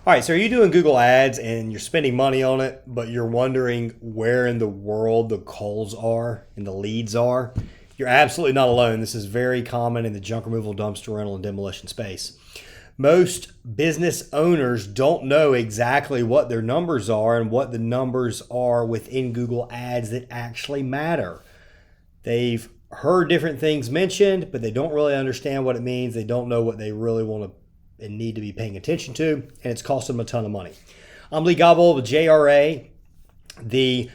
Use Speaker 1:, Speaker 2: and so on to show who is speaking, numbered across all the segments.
Speaker 1: All right, so are you doing Google Ads and you're spending money on it, but you're wondering where in the world the calls are and the leads are? You're absolutely not alone. This is very common in the junk removal, dumpster rental, and demolition space. Most business owners don't know exactly what their numbers are and what the numbers are within Google Ads that actually matter. They've heard different things mentioned, but they don't really understand what it means. They don't know what they really want to and need to be paying attention to, and it's costing them a ton of money. I'm Lee Godbold with JRA, the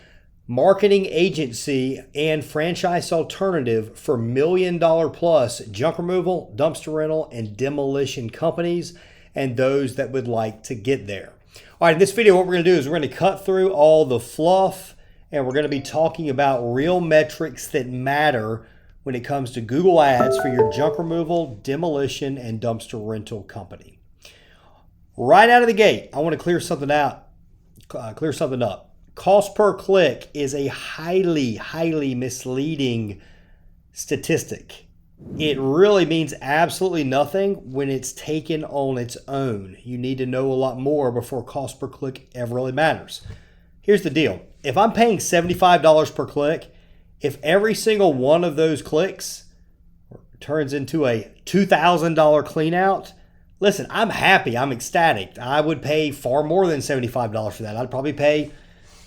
Speaker 1: marketing agency and franchise alternative for $1 million plus junk removal, dumpster rental, and demolition companies, and those that would like to get there. All right, in this video, what we're going to do is we're going to cut through all the fluff, and we're going to be talking about real metrics that matter when it comes to Google Ads for your junk removal, demolition, and dumpster rental company. Right out of the gate, I want to clear something up. Cost per click is a highly misleading statistic. It really means absolutely nothing when it's taken on its own. You need to know a lot more before cost per click ever really matters. Here's the deal. If I'm paying $75 per click, if every single one of those clicks turns into a $2,000 clean out, listen, I'm happy. I'm ecstatic. I would pay far more than $75 for that. I'd probably pay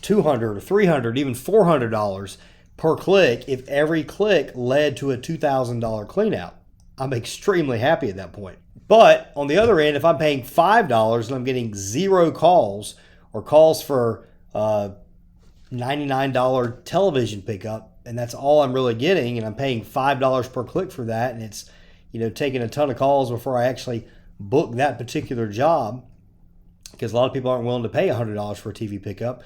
Speaker 1: $200 or $300, even $400 per click if every click led to a $2,000 clean out. I'm extremely happy at that point. But on the other end, if I'm paying $5 and I'm getting 0 calls or calls for $99 television pickup, and that's all I'm really getting, and I'm paying $5 per click for that, and it's taking a ton of calls before I actually book that particular job, because a lot of people aren't willing to pay $100 for a TV pickup.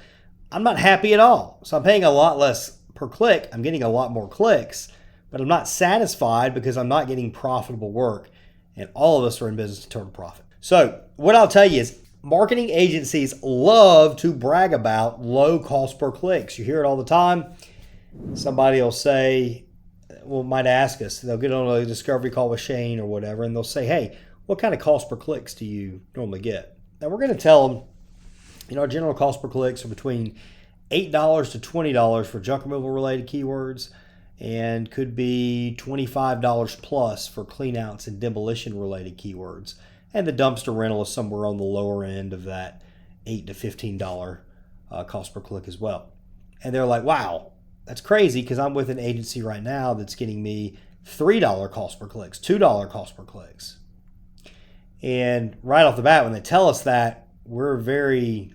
Speaker 1: I'm not happy at all. So I'm paying a lot less per click. I'm getting a lot more clicks, but I'm not satisfied because I'm not getting profitable work, and all of us are in business to turn a profit. So what I'll tell you is marketing agencies love to brag about low cost per clicks. You hear it all the time. Somebody will say, might ask us, they'll get on a discovery call with Shane or whatever, and they'll say, hey, what kind of cost per clicks do you normally get? Now we're going to tell them, our general cost per clicks are between $8 to $20 for junk removal related keywords, and could be $25 plus for cleanouts and demolition related keywords. And the dumpster rental is somewhere on the lower end of that $8 to $15 cost per click as well. And they're like, wow, that's crazy, because I'm with an agency right now that's getting me $3 cost per clicks, $2 cost per clicks. And right off the bat, when they tell us that, we're very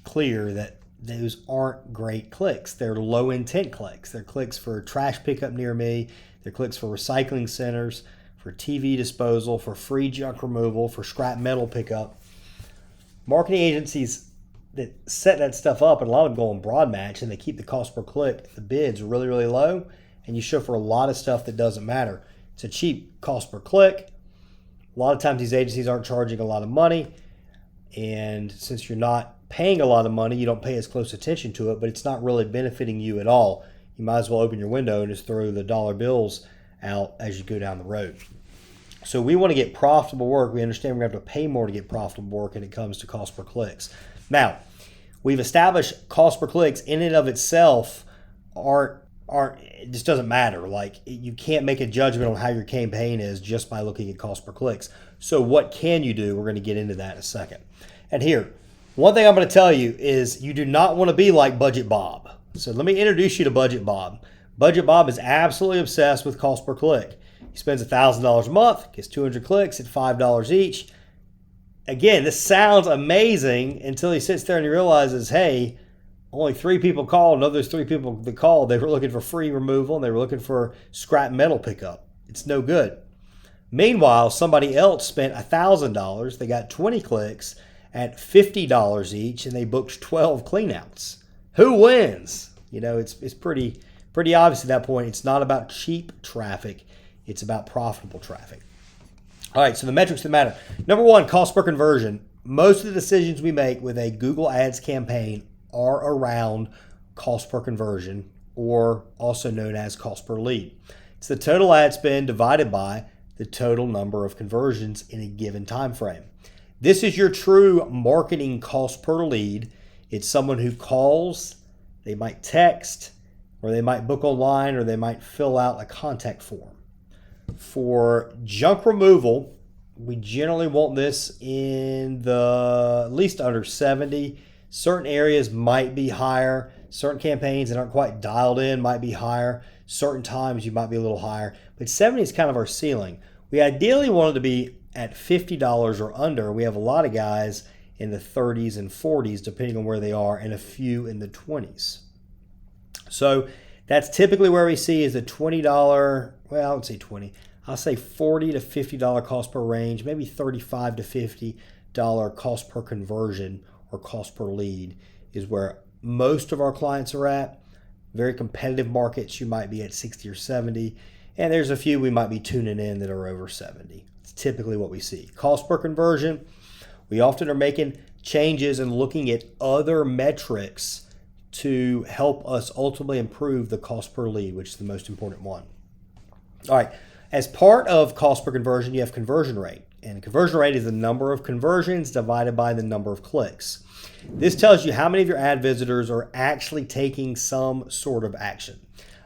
Speaker 1: clear that those aren't great clicks. They're low intent clicks. They're clicks for trash pickup near me. They're clicks for recycling centers, for TV disposal, for free junk removal, for scrap metal pickup. Marketing agencies that set that stuff up, and a lot of them go on broad match, and they keep the cost per click, the bids really, really low, and you show for a lot of stuff that doesn't matter. It's a cheap cost per click. A lot of times these agencies aren't charging a lot of money, and since you're not paying a lot of money, you don't pay as close attention to it, but it's not really benefiting you at all. You might as well open your window and just throw the dollar bills out as you go down the road. So we want to get profitable work. We understand we're going to have to pay more to get profitable work when it comes to cost per clicks. Now, we've established cost per clicks in and of itself it just doesn't matter. Like, you can't make a judgment on how your campaign is just by looking at cost per clicks. So what can you do? We're going to get into that in a second. And here, one thing I'm going to tell you is you do not want to be like Budget Bob. So let me introduce you to Budget Bob. Budget Bob is absolutely obsessed with cost per click. He spends $1,000 a month, gets 200 clicks at $5 each. Again, this sounds amazing until he sits there and he realizes, hey, only 3 people called, and of those 3 people that called, they were looking for free removal and they were looking for scrap metal pickup. It's no good. Meanwhile, somebody else spent $1,000. They got 20 clicks at $50 each, and they booked 12 cleanouts. Who wins? It's pretty obvious at that point. It's not about cheap traffic. It's about profitable traffic. All right, so the metrics that matter. Number 1, cost per conversion. Most of the decisions we make with a Google Ads campaign are around cost per conversion, or also known as cost per lead. It's the total ad spend divided by the total number of conversions in a given time frame. This is your true marketing cost per lead. It's someone who calls, they might text, or they might book online, or they might fill out a contact form. For junk removal, we generally want this in the at least under 70. Certain areas might be higher. Certain campaigns that aren't quite dialed in might be higher. Certain times you might be a little higher. But 70 is kind of our ceiling. We ideally want it to be at $50 or under. We have a lot of guys in the 30s and 40s, depending on where they are, and a few in the 20s. So that's typically where we see is a $20, well, I would say 20. I'll say $40 to $50 cost per range, maybe $35 to $50 cost per conversion or cost per lead is where most of our clients are at. Very competitive markets, you might be at 60 or 70. And there's a few we might be tuning in that are over 70. It's typically what we see. Cost per conversion, we often are making changes and looking at other metrics to help us ultimately improve the cost per lead, which is the most important one. All right, as part of cost per conversion, you have conversion rate. And conversion rate is the number of conversions divided by the number of clicks. This tells you how many of your ad visitors are actually taking some sort of action.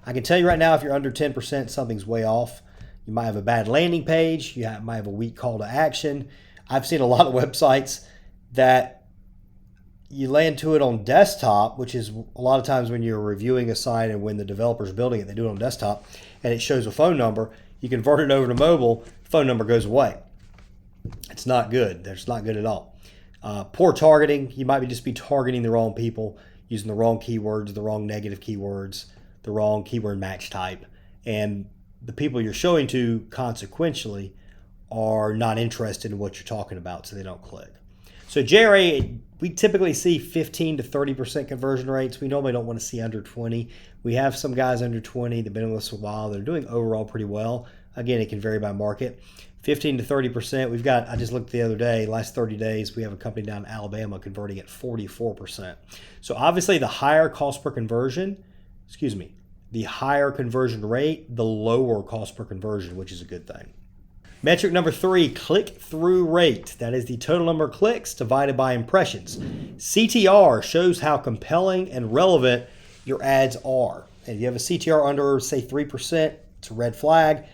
Speaker 1: I can tell you right now, if you're under 10%, something's way off. You might have a bad landing page. You might have a weak call to action. I've seen a lot of websites that you land to it on desktop, which is a lot of times when you're reviewing a site and when the developer's building it, they do it on desktop, and it shows a phone number. You convert it over to mobile, phone number goes away. It's not good. That's not good at all. Poor targeting. You might just be targeting the wrong people, using the wrong keywords, the wrong negative keywords, the wrong keyword match type. And the people you're showing to consequentially are not interested in what you're talking about, so they don't click. So JRA, we typically see 15 to 30% conversion rates. We normally don't want to see under 20. We have some guys under 20 that have been with us a while. They're doing overall pretty well. Again, it can vary by market. 15 to 30%. We've got, I just looked the other day, last 30 days, we have a company down in Alabama converting at 44%. So obviously the higher cost per conversion, the higher conversion rate, the lower cost per conversion, which is a good thing. Metric number 3, click-through rate. That is the total number of clicks divided by impressions. CTR shows how compelling and relevant your ads are. And if you have a CTR under, say, 3%, it's a red flag.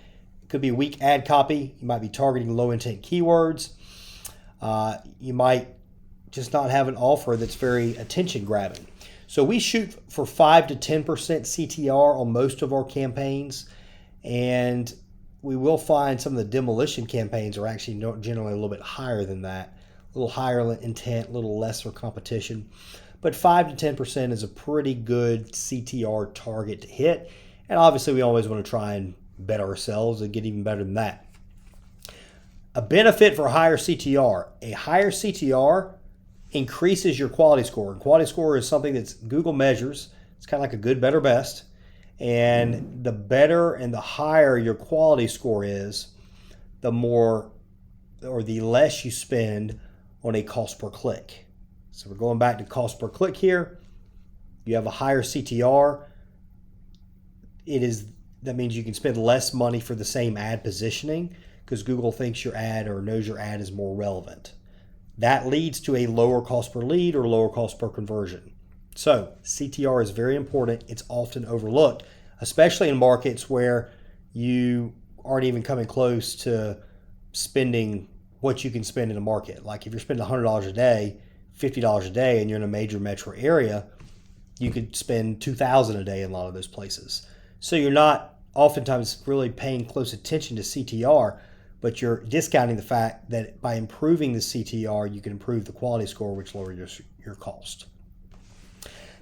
Speaker 1: It could be weak ad copy. You might be targeting low-intent keywords. You might just not have an offer that's very attention-grabbing. So we shoot for 5 to 10% CTR on most of our campaigns, and we will find some of the demolition campaigns are actually generally a little bit higher than that, a little higher intent, a little lesser competition. But 5 to 10% is a pretty good CTR target to hit, and obviously we always want to try and better ourselves and get even better than that. A benefit for higher CTR. A higher CTR increases your quality score. And quality score is something that Google measures. It's kind of like a good, better, best. And the better and the higher your quality score is, the more or the less you spend on a cost per click. So we're going back to cost per click here. You have a higher CTR. That means you can spend less money for the same ad positioning because Google thinks your ad or knows your ad is more relevant. That leads to a lower cost per lead or lower cost per conversion. So CTR is very important. It's often overlooked, especially in markets where you aren't even coming close to spending what you can spend in a market. Like if you're spending $100 a day, $50 a day, and you're in a major metro area, you could spend $2,000 a day in a lot of those places. So you're not oftentimes really paying close attention to CTR, but you're discounting the fact that by improving the CTR, you can improve the quality score, which lowers your cost.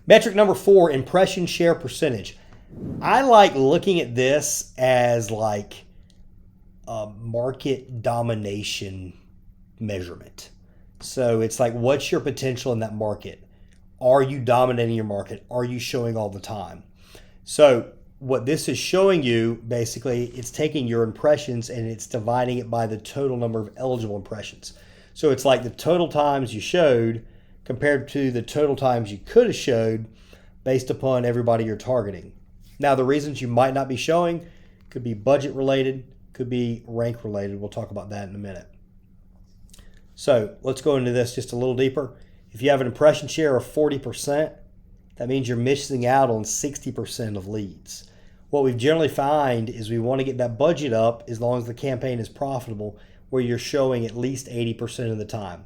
Speaker 1: Metric number 4, impression share percentage. I like looking at this as like a market domination measurement. So it's like, what's your potential in that market? Are you dominating your market? Are you showing all the time? So what this is showing you, basically, it's taking your impressions and it's dividing it by the total number of eligible impressions. So it's like the total times you showed compared to the total times you could have showed based upon everybody you're targeting. Now, the reasons you might not be showing could be budget related, could be rank related. We'll talk about that in a minute. So let's go into this just a little deeper. If you have an impression share of 40%, that means you're missing out on 60% of leads. What we generally find is we want to get that budget up as long as the campaign is profitable, where you're showing at least 80% of the time.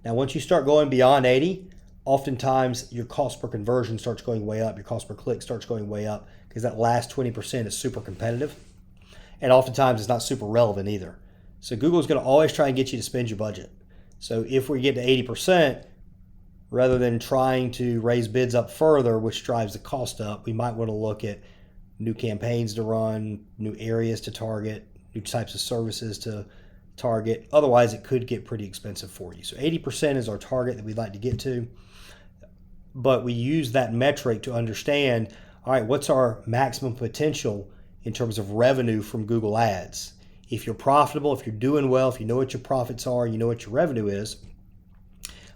Speaker 1: Now, once you start going beyond 80, oftentimes your cost per conversion starts going way up, your cost per click starts going way up, because that last 20% is super competitive. And oftentimes it's not super relevant either. So Google is going to always try and get you to spend your budget. So if we get to 80%, rather than trying to raise bids up further, which drives the cost up, we might want to look at new campaigns to run, new areas to target, new types of services to target. Otherwise, it could get pretty expensive for you. So 80% is our target that we'd like to get to. But we use that metric to understand, all right, what's our maximum potential in terms of revenue from Google Ads? If you're profitable, if you're doing well, if you know what your profits are, you know what your revenue is,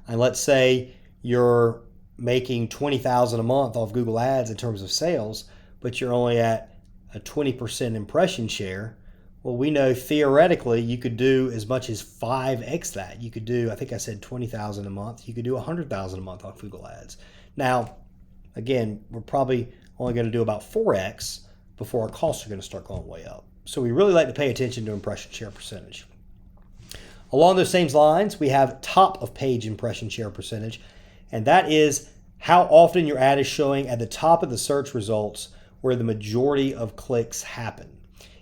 Speaker 1: and let's say you're making $20,000 a month off Google Ads in terms of sales, but you're only at a 20% impression share, well, we know theoretically you could do as much as 5x that. You could do, I think I said 20,000 a month. You could do 100,000 a month off Google Ads. Now, again, we're probably only going to do about 4x before our costs are going to start going way up. So we really like to pay attention to impression share percentage. Along those same lines, we have top of page impression share percentage, and that is how often your ad is showing at the top of the search results where the majority of clicks happen.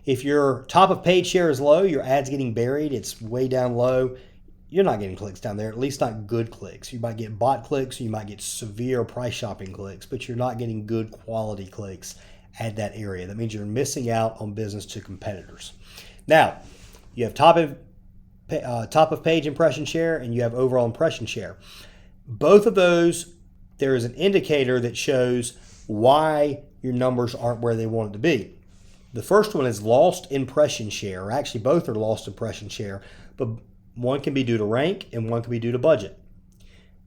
Speaker 1: If your top of page share is low, your ad's getting buried, it's way down low, you're not getting clicks down there, at least not good clicks. You might get bot clicks, you might get severe price shopping clicks, but you're not getting good quality clicks at that area. That means you're missing out on business to competitors. Now, you have top of page impression share and you have overall impression share. Both of those, there is an indicator that shows why your numbers aren't where they want it to be. The first one is lost impression share, or actually both are lost impression share, but one can be due to rank and one can be due to budget.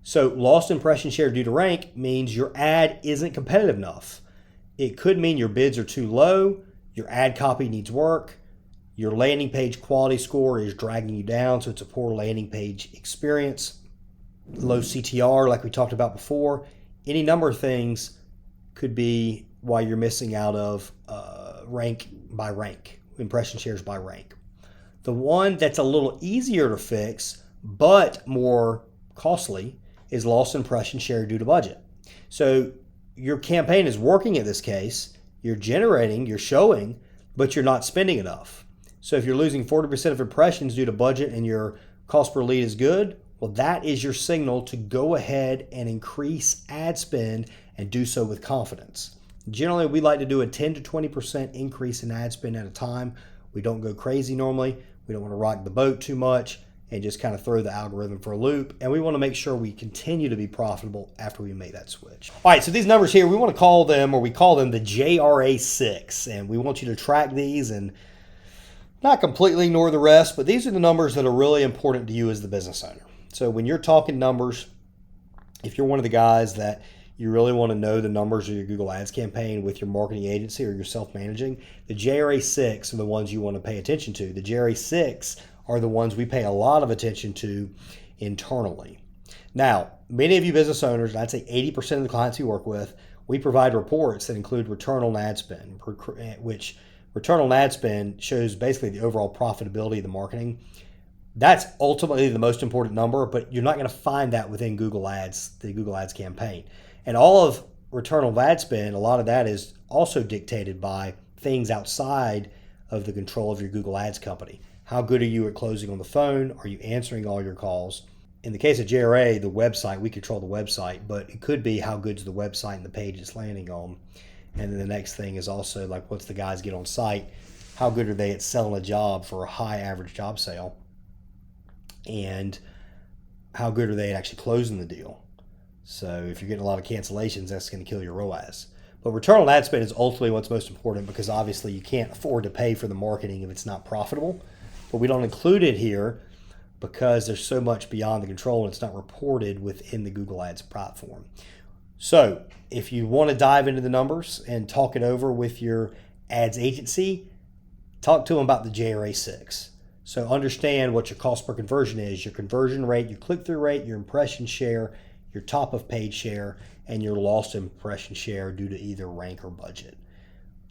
Speaker 1: So lost impression share due to rank means your ad isn't competitive enough. It could mean your bids are too low, your ad copy needs work, your landing page quality score is dragging you down, so it's a poor landing page experience, low CTR like we talked about before. Any number of things could be why you're missing out of rank by rank, impression shares by rank. The one that's a little easier to fix but more costly is lost impression share due to budget. So your campaign is working in this case, you're generating, you're showing, but you're not spending enough. So if you're losing 40% of impressions due to budget and your cost per lead is good, well, that is your signal to go ahead and increase ad spend and do so with confidence. Generally, we like to do a 10 to 20% increase in ad spend at a time. We don't go crazy normally. We don't want to rock the boat too much and just kind of throw the algorithm for a loop. And we want to make sure we continue to be profitable after we make that switch. All right, so these numbers here, we want to call them, or we call them the JRA6. And we want you to track these and not completely ignore the rest, but these are the numbers that are really important to you as the business owner. So when you're talking numbers, if you're one of the guys that you really want to know the numbers of your Google Ads campaign with your marketing agency or you're self-managing, the JRA6 are the ones you want to pay attention to. The JRA6 are the ones we pay a lot of attention to internally. Now, many of you business owners, and I'd say 80% of the clients we work with, we provide reports that include return on ad spend, which return on ad spend shows basically the overall profitability of the marketing. That's ultimately the most important number, but you're not going to find that within Google Ads, the Google Ads campaign. And all of return on ad spend, a lot of that is also dictated by things outside of the control of your Google Ads company. How good are you at closing on the phone? Are you answering all your calls? In the case of JRA, the website, we control the website, but it could be how good's the website and the page it's landing on. And then the next thing is also like, what's the guys get on site? How good are they at selling a job for a high average job sale? And how good are they at actually closing the deal? So if you're getting a lot of cancellations, that's going to kill your ROAS. But return on ad spend is ultimately what's most important, because obviously you can't afford to pay for the marketing if it's not profitable. But we don't include it here because there's so much beyond the control and it's not reported within the Google Ads platform. So if you want to dive into the numbers and talk it over with your ads agency, talk to them about the JRA6. So understand what your cost per conversion is, your conversion rate, your click-through rate, your impression share, your top of page share, and your lost impression share due to either rank or budget.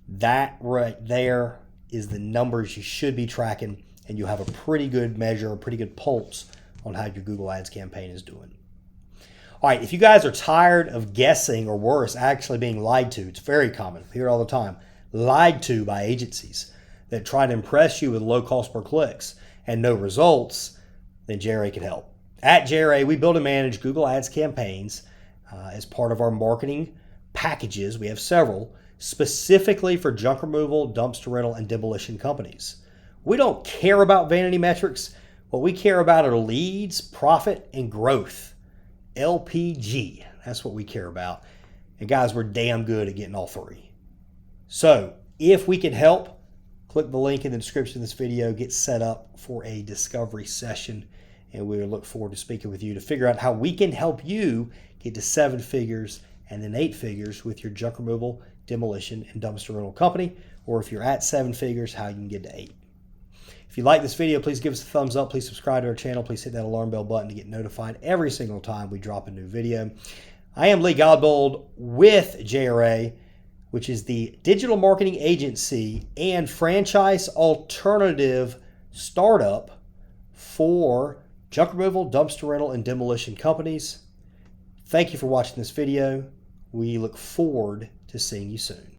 Speaker 1: That right there is the numbers you should be tracking, and you'll have a pretty good measure, a pretty good pulse on how your Google Ads campaign is doing. All right, if you guys are tired of guessing, or worse, actually being lied to, it's very common, we hear it all the time, lied to by agencies that try to impress you with low cost per clicks and no results, then JRA can help. At JRA, we build and manage Google Ads campaigns as part of our marketing packages. We have several specifically for junk removal, dumpster rental, and demolition companies. We don't care about vanity metrics. What we care about are leads, profit, and growth. LPG, that's what we care about. And guys, we're damn good at getting all three. So if we can help, click the link in the description of this video, get set up for a discovery session, and we look forward to speaking with you to figure out how we can help you get to 7 figures and then 8 figures with your junk removal, demolition, and dumpster rental company, or if you're at 7 figures, how you can get to 8. If you like this video, please give us a thumbs up. Please subscribe to our channel. Please hit that alarm bell button to get notified every single time we drop a new video. I am Lee Godbold with JRA, which is the digital marketing agency and franchise alternative startup for junk removal, dumpster rental, and demolition companies. Thank you for watching this video. We look forward to seeing you soon.